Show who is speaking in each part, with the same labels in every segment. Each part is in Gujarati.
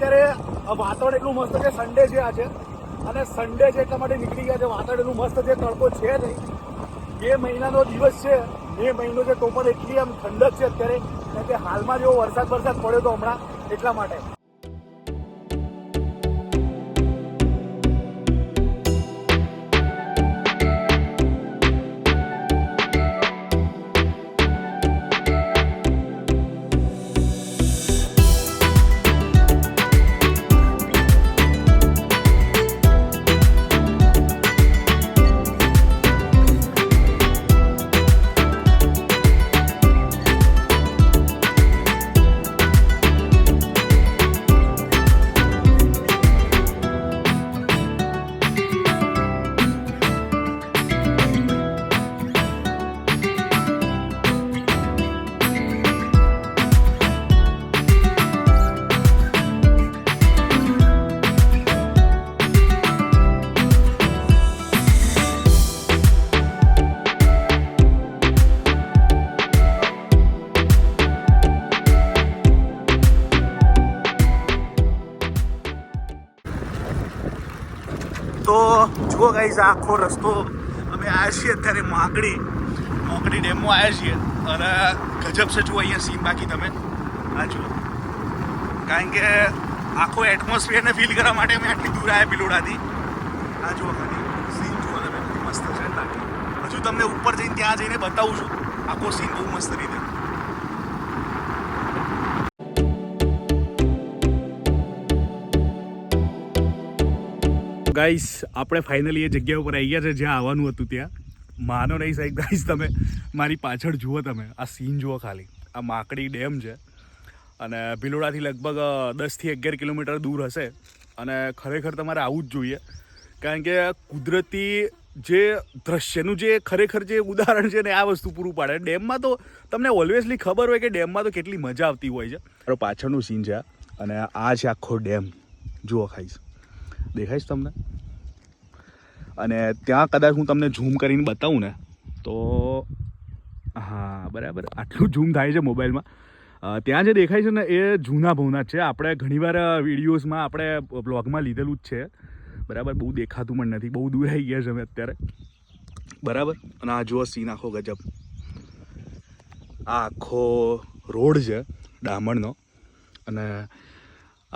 Speaker 1: અત્યારે વાતાવરણ એટલું મસ્ત છે, સન્ડે છે આજે, અને સન્ડે છે એટલા માટે નીકળી ગયા છે. વાતાવરણ એટલું મસ્ત છે, તડકો છે નહીં. મે મહિનાનો દિવસ છે. મે મહિનો છે તો પણ એટલી આમ ઠંડક છે અત્યારે, કારણ કે હાલમાં જેવો વરસાદ પડ્યો તો હમણાં, એટલા માટે. તો જુઓ ગાઈઝ, આખો રસ્તો અમે આવ્યા છીએ અત્યારે મોકડી ડેમમાં આવ્યા છીએ, અને ગજબ છે. જુઓ અહીંયા સીન, બાકી તમે આ જુઓ, કારણ કે આખો એટમોસ્ફિયરને ફીલ કરવા માટે અમે આટલી દૂર આવ્યા ભિલોડાથી. આ જુઓ ખાલી સીન જુઓ તમે, મસ્ત છે. બાકી હજુ તમને ઉપર જઈને ત્યાં જઈને બતાવું છું આખો સીન બહુ મસ્ત રીતે. ગાઈસ, આપણે ફાઇનલી એ જગ્યા ઉપર આવી ગયા છે જ્યાં આવવાનું હતું ત્યાં. માનો નહીં સાહેબ ગાઈસ, તમે મારી પાછળ જુઓ, તમે આ સીન જુઓ ખાલી. આ માકડી ડેમ છે અને ભિલોડાથી લગભગ 10 થી 11 કિલોમીટર દૂર હશે, અને ખરેખર તમારે આવવું જ જોઈએ, કારણ કે કુદરતી જે દ્રશ્યનું જે ખરેખર જે ઉદાહરણ છે ને આ વસ્તુ પૂરું પાડે. ડેમમાં તો તમને ઓલવેઝલી ખબર હોય કે ડેમમાં તો કેટલી મજા આવતી હોય છે. મારો પાછળનું સીન છે અને આ છે આખો ડેમ. જુઓ ખાઈશ, દેખાઈશ તમને, અને ત્યાં કદાચ હું તમને ઝૂમ કરીને બતાવું ને તો હા બરાબર આટલું ઝૂમ થાય છે મોબાઈલમાં. ત્યાં જે દેખાય છે ને એ જૂના ભવનાથ છે. આપણે ઘણીવાર વિડીયોઝમાં આપણે બ્લોગમાં લીધેલું જ છે, બરાબર. બહુ દેખાતું પણ નથી, બહુ દૂર આવી ગયા છે અમે અત્યારે, બરાબર. અને આ જુઓ સીન આખો ગજબ. આ આખો રોડ છે ડામરનો, અને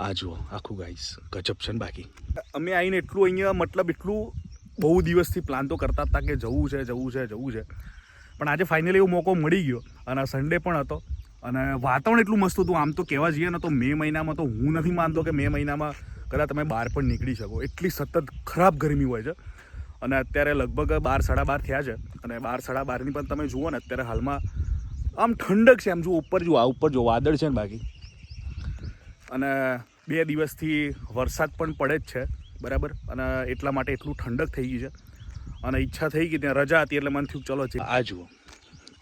Speaker 1: આ જુઓ આખું ગાઈસ ગજબ છે ને. બાકી અમે આવીને એટલું અહીંયા મતલબ એટલું બહુ દિવસથી પ્લાન તો કરતા હતા કે જવું છે, પણ આજે ફાઇનલી એવો મોકો મળી ગયો, અને સન્ડે પણ હતો, અને વાતાવરણ એટલું મસ્ત હતું. આમ તો કહેવા જઈએ ને તો મે મહિનામાં તો હું નથી માનતો કે મે મહિનામાં કદાચ તમે બહાર પણ નીકળી શકો, એટલી સતત ખરાબ ગરમી હોય છે. અને અત્યારે લગભગ 12-12:30 થયા છે, અને 12-12:30ની પણ તમે જુઓ ને અત્યારે હાલમાં આમ ઠંડક છે. આમ જુઓ ઉપર જુઓ, આ ઉપર જુઓ વાદળ છે ને બાકી, અને 2 દિવસથી વરસાદ પણ પડે જ છે, બરાબર. અને એટલા માટે એટલું ઠંડક થઈ ગઈ છે, અને ઈચ્છા થઈ ગઈ, ત્યાં રજા હતી એટલે મને થયું ચલો છે. આ જુઓ,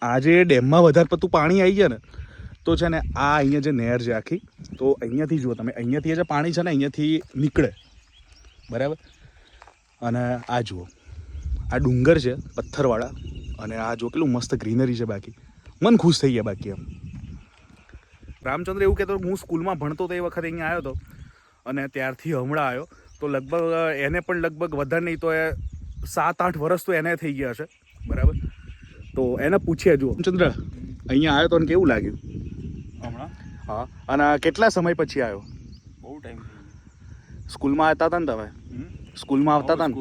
Speaker 1: આ જે ડેમમાં વધારે પડતું પાણી આવી જાય ને તો છે ને આ અહીંયા જે નહેર છે આખી, તો અહીંયાથી જુઓ તમે, અહીંયાથી જે પાણી છે ને અહીંયાથી નીકળે, બરાબર. અને આ જુઓ, આ ડુંગર છે પથ્થરવાળા, અને આ જુઓ કેટલું મસ્ત ગ્રીનરી છે. બાકી મન ખુશ થઈ ગયા. બાકી એમ રામચંદ્ર એવું કહેતો, હું સ્કૂલમાં ભણતો તો એ વખતે અહીંયા આવ્યો હતો, અને ત્યારથી હમણાં આવ્યો તો લગભગ એને પણ લગભગ વધારે નહીં તો એ 7-8 વર્ષ તો એને થઈ ગયા હશે, બરાબર. તો એને પૂછીએ, જુઓ રામચંદ્ર અહીંયા આવ્યો તો ને કેવું લાગ્યું હમણાં? હા, અને કેટલા સમય પછી આવ્યો?
Speaker 2: બહુ ટાઈમ.
Speaker 1: સ્કૂલમાં આવતા હતા ને તમે? સ્કૂલમાં આવતા હતા ને?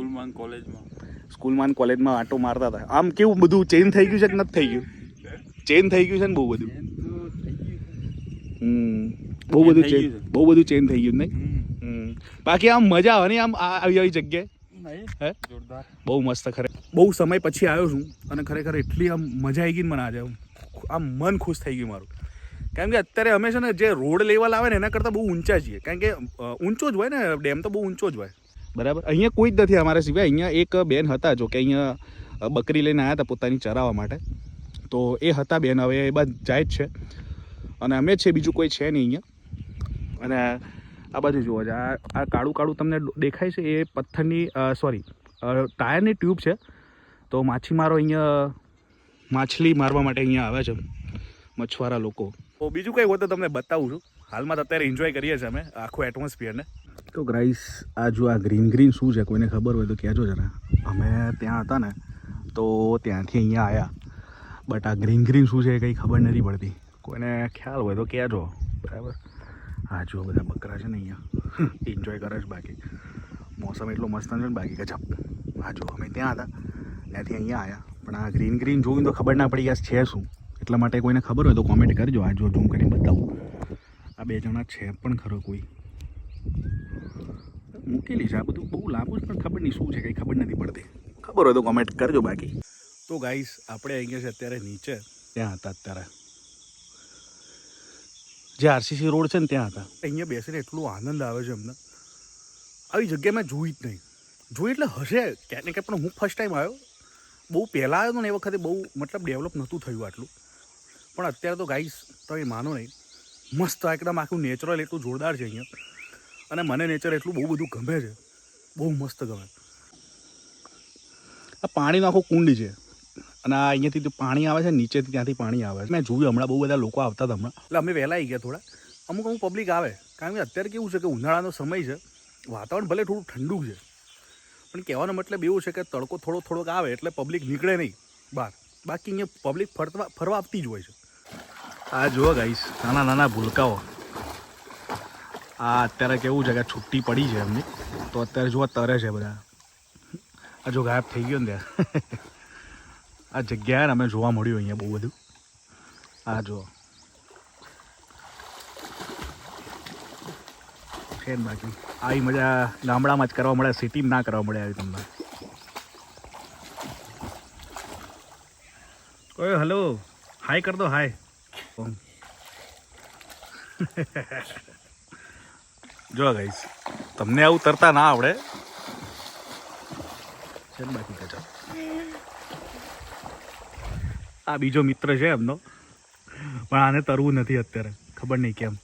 Speaker 1: સ્કૂલમાં કોલેજમાં આંટો મારતા હતા. આમ કેવું બધું ચેન્જ થઈ ગયું છે કે નથી થઈ ગયું? ચેન્જ થઈ ગયું છે ને બહુ બધું. બહુ બધું ચેન્જ થઈ ગયું નહીં? બાકી આમ મજા આવે નહીં આમ આવી જગ્યાએ?
Speaker 2: જોરદાર,
Speaker 1: બહુ મસ્ત. બહુ સમય પછી આવ્યો છું, અને ખરેખર એટલી આમ મજા આવી ગઈ મને આજે. આમ મન ખુશ થઈ ગયું મારું, કારણ કે અત્યારે અમે છે ને જે રોડ લેવલ આવે ને એના કરતાં બહુ ઊંચા છીએ, કારણ કે ઊંચો જ હોય ને ડેમ, તો બહુ ઊંચો જ હોય, બરાબર. અહીંયા કોઈ જ નથી અમારા સિવાય. અહીંયા એક બેન હતા, જો કે અહીંયા બકરી લઈને આવ્યા હતા પોતાની ચરાવવા માટે, તો એ હતા બેન. હવે એ બાદ જાય જ છે, અને અમે છે, બીજું કોઈ છે નહીં અહીંયા. અને આ બાજુ જુઓ, આ કાળું કાળું તમને દેખાય છે એ પથ્થરની ટાયરની ટ્યુબ છે. તો માછીમારો અહીંયા માછલી મારવા માટે અહીંયા આવે છે, મછવારા લોકો. તો બીજું કંઈ હોય તો તમને બતાવું છું. હાલમાં તો અત્યારે એન્જોય કરીએ છીએ અમે આખું એટમોસ્ફિયરને. તો ગાઈસ આ જો આ ગ્રીન ગ્રીન શું છે કોઈને ખબર હોય તો કહેજો જરા. અમે ત્યાં હતા ને તો ત્યાંથી અહીંયા આવ્યા, બટ આ ગ્રીન ગ્રીન શું છે એ કંઈ ખબર નથી પડતી. કોઈને ખ્યાલ હોય તો કહેજો, બરાબર. હા જો બધા બકરા છે ને અહીંયા એન્જોય કરે છે. બાકી મોસમ એટલો મસ્ત છે ને બાકી ગજબ. હા જો અમે ત્યાં હતા ત્યાંથી અહીંયા આવ્યા, પણ આ ગ્રીન ગ્રીન જોઈને તો ખબર ના પડી કે છે શું. એટલા માટે કોઈને ખબર હોય તો કોમેન્ટ કરજો. આ જો ઝૂમ કરીને બતાવું, આ બે જણા છે પણ ખરો કોઈ મૂકેલી છે. આ બધું બહુ લાંબુ છે પણ ખબર નહીં શું છે કંઈ ખબર નથી પડતી. ખબર હોય તો કોમેન્ટ કરજો. બાકી તો ગાઈસ આપણે અહીંયા છે અત્યારે નીચે, ત્યાં હતા અત્યારે જે આરસીસી રોડ છે ને ત્યાં હતા. અહીંયા બેસીને એટલું આનંદ આવે છે અમને. આવી જગ્યા મેં જોઈ જ નહીં. જોઈ એટલે હશે ક્યાંક ને ક્યાંક, પણ હું ફર્સ્ટ ટાઈમ આવ્યો. બહુ પહેલાં આવ્યો હતો ને એ વખતે બહુ મતલબ ડેવલપ નહોતું થયું આટલું, પણ અત્યારે તો ગાઈસ તમે માનો નહીં, મસ્ત એકદમ આખું નેચરલ એટલું જોરદાર છે અહીંયા. અને મને નેચર એટલું બહુ બધું ગમે છે, બહુ મસ્ત ગમે. આ પાણીનો આખો કુંડ છે અને આ અહીંયાથી પાણી આવે છે, નીચેથી ત્યાંથી પાણી આવે છે. મેં જોયું હમણાં બહુ બધા લોકો આવતા હતા હમણાં, એટલે અમે વહેલા આવી ગયા થોડા. અમુક પબ્લિક આવે, કારણ કે અત્યારે કેવું છે કે ઉનાળાનો સમય છે, વાતાવરણ ભલે થોડું ઠંડુ છે, પણ કહેવાનો મતલબ એવું છે કે તડકો થોડોક આવે એટલે પબ્લિક નીકળે નહીં બહાર. બાકી અહીંયા પબ્લિક ફરવા આવતી જ હોય છે. આ જુઓ ગાઈસ નાના નાના ભૂલકાઓ. આ અત્યારે કેવું છે કે છુટ્ટી પડી છે એમની, તો અત્યારે જુઓ તરે છે બધા. આ જો ગાયબ થઈ ગયો ને ત્યાં આ જગ્યાએ ને અમે જોવા મળ્યું અહીંયા બહુ બધું. આ જુઓ છે ને, બાકી આવી મજા ગામડામાં જ કરવા મળે, સિટીમાં ના કરવા મળે આવી તમને. ઓય હલો, હાય કર દો, હાય. જો ગાઈસ તમને આવું તરતા ના આવડે છે ને, બાકી કચા. આ બીજો મિત્ર છે એમનો, પણ આને તરવું નથી અત્યારે, ખબર નહીં કેમ.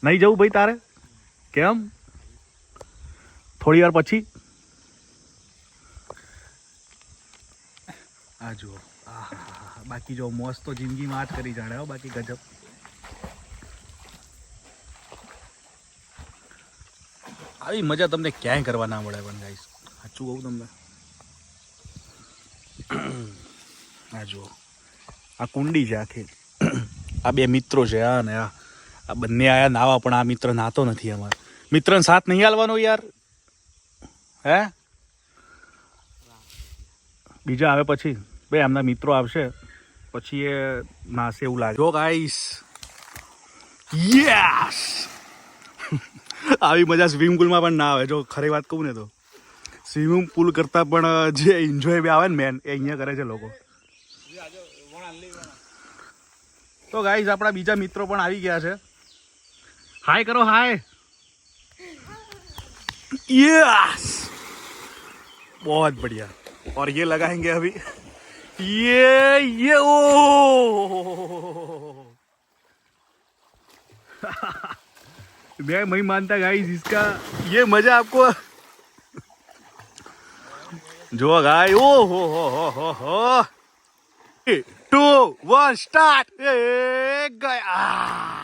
Speaker 1: નહીં જવું ભાઈ તારે? કેમ? થોડી વાર પછી. આ જુઓ, બાકી જો મોજ તો જિંદગીમાં આ જ કરી જાણે હો, બાકી ગજબ. આવી મજા તમને ક્યાંય કરવા ના મળે પણ ગાઈસ, સાચું કહું તમને. આ જુઓ આ કુંડી છે આખી. આ બે મિત્રો છે, આ ને આ બંને આયા નાવા, પણ આ મિત્ર નાતો નથી. અમારે મિત્રને સાથ નહીં હાલવાનો યાર. હે બીજા આવે પછી બે એમના મિત્રો આવશે પછી એ નાશે એવું લાગે. જો ગાઈસ યસ આવી મજા સ્વિમિંગ પુલમાં પણ ના આવે. જો ખરી વાત કહું ને તો સ્વિમિંગ પુલ કરતાં પણ જે એન્જોય બી આવે ને મેન, એ અહીંયા કરે છે લોકો. તો ગાઈસ આપણા બીજા મિત્રો પણ આવી ગયા છે. હાય કરો, હાય. यस बहुत बढ़िया. और ये लगाएंगे अभी ये ओ मैं नहीं मानता गाइस इसका ये मजा आपको जो गाय. ओ हो 2 1 स्टार्ट. ગયા.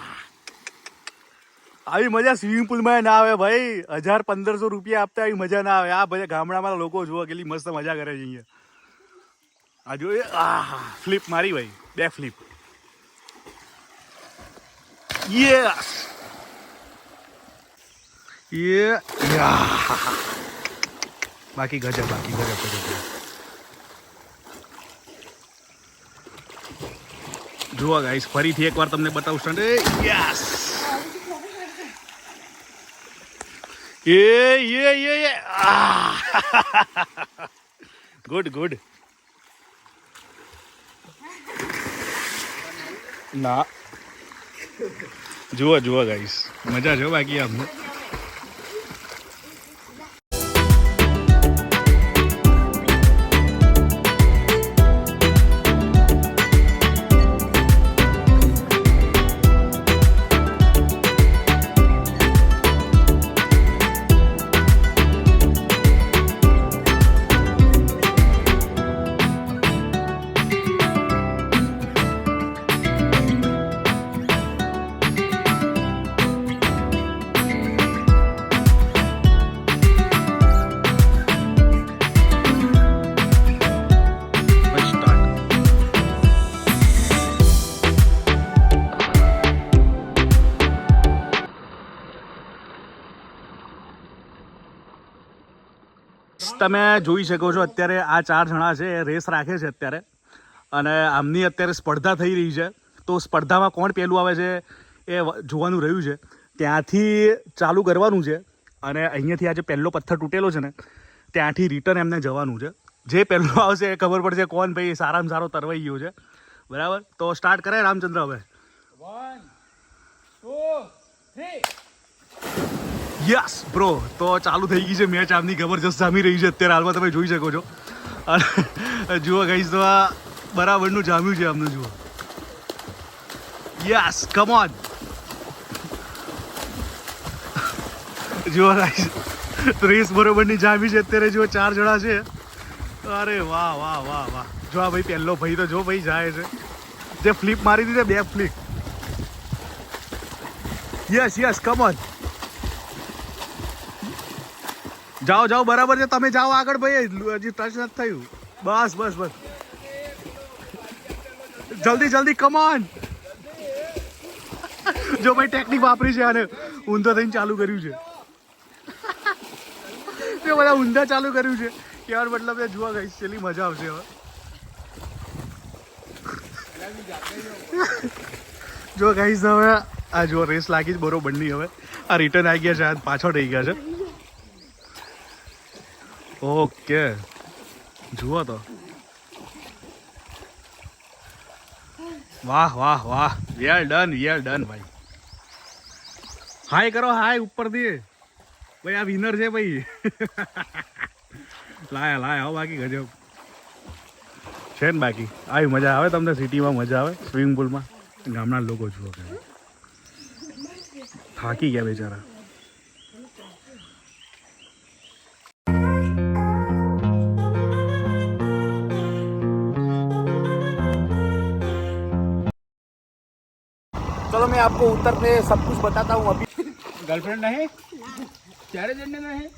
Speaker 1: આવી મજા સ્વિમિંગ પુલમાં ના આવે ભાઈ. 1000-1500 રૂપિયા આપતા આવી મજા ના આવે. આ બધા ગામડામાં લોકો જુઓ કેટલી મસ્ત મજા કરે છે અહીંયા. આ જો ફ્લિપ મારી ભાઈ, 2 ફ્લિપ. યસ બાકી ગજબ. જુઓ ગાઈસ ફરીથી એકવાર તમને બતાવું સ્ટન્ટ. યસ ये गुड ના જુઓ ગાઈસ મજા જો બાકી અમને. તમે જોઈ શકો છો અત્યારે આ 4 જણા છે એ રેસ રાખે છે અત્યારે, અને આમની અત્યારે સ્પર્ધા થઈ રહી છે. તો સ્પર્ધામાં કોણ પહેલું આવે છે એ જોવાનું રહ્યું છે. ત્યાંથી ચાલુ કરવાનું છે, અને અહીંયાથી આ જે પહેલો પથ્થર તૂટેલો છે ને ત્યાંથી રિટર્ન એમને જવાનું છે. જે પહેલો આવશે એ ખબર પડશે કોણ ભાઈ સારામાં સારો તરવાઈ ગયો છે. બરાબર, તો સ્ટાર્ટ કરે રામચંદ્ર હવે.
Speaker 2: 1 2 3.
Speaker 1: યસ બ્રો, તો ચાલુ થઈ ગઈ છે મેચ. આમની જબરજસ્ત જામી રહી છે અત્યારે હાલમાં, તમે જોઈ શકો છો. અને જુઓ ગાઈસ, તો આ બરાબરનું જામ્યું છે આમનું. જુઓ, યસ, કમ ઓન. જુઓ ગાઈસ, રેસ બરોબરની જામી છે અત્યારે. જુઓ 4 જણા છે. અરે વાહ વાહ વાહ વાહ. જો આ ભાઈ પહેલો ભાઈ તો જો ભાઈ જાય છે, જે ફ્લિપ મારી દીધી 2 flip. Yes yes, come on. જાઓ જાઓ, બરાબર છે. તમે જાઓ આગળ ભાઈ, હજી ટચ નથી થયું. બસ બસ બસ, જલ્દી જલ્દી, કમ ઓન. જો ભાઈ ટેકનિક વાપરી છે અને ઊંધો થઈને ચાલુ કર્યું છે. તે બધા ઊંધા ચાલુ કર્યું છે યાર. મતલબ એ જોવા ગઈ છેલ્લી મજા આવશે હવે. જો ગાઈસ, હવે આ જો રેસ લાગી જ બરોબરની. હવે આ રિટર્ન આવી ગયા છે, આ પાછળ રહી ગયા છે. ઓકે, જુઓ તો, વાહ વાહ વાહ, વેલ ડન ભાઈ. હાય કરો, હાય ઉપરથી ભાઈ. આ વિનર છે ભાઈ. લાયા હો. બાકી ગજબ છે ને. બાકી આવી મજા આવે તમને? સિટીમાં મજા આવે સ્વિમિંગ પુલમાં? ગામના લોકો જુઓ કે થાકી ગયા બેચારા. चलो मैं आपको उत्तर पे सब कुछ बताता हूँ अभी.
Speaker 2: गर्लफ्रेंड नहीं? ત્યારે જઈને નહીં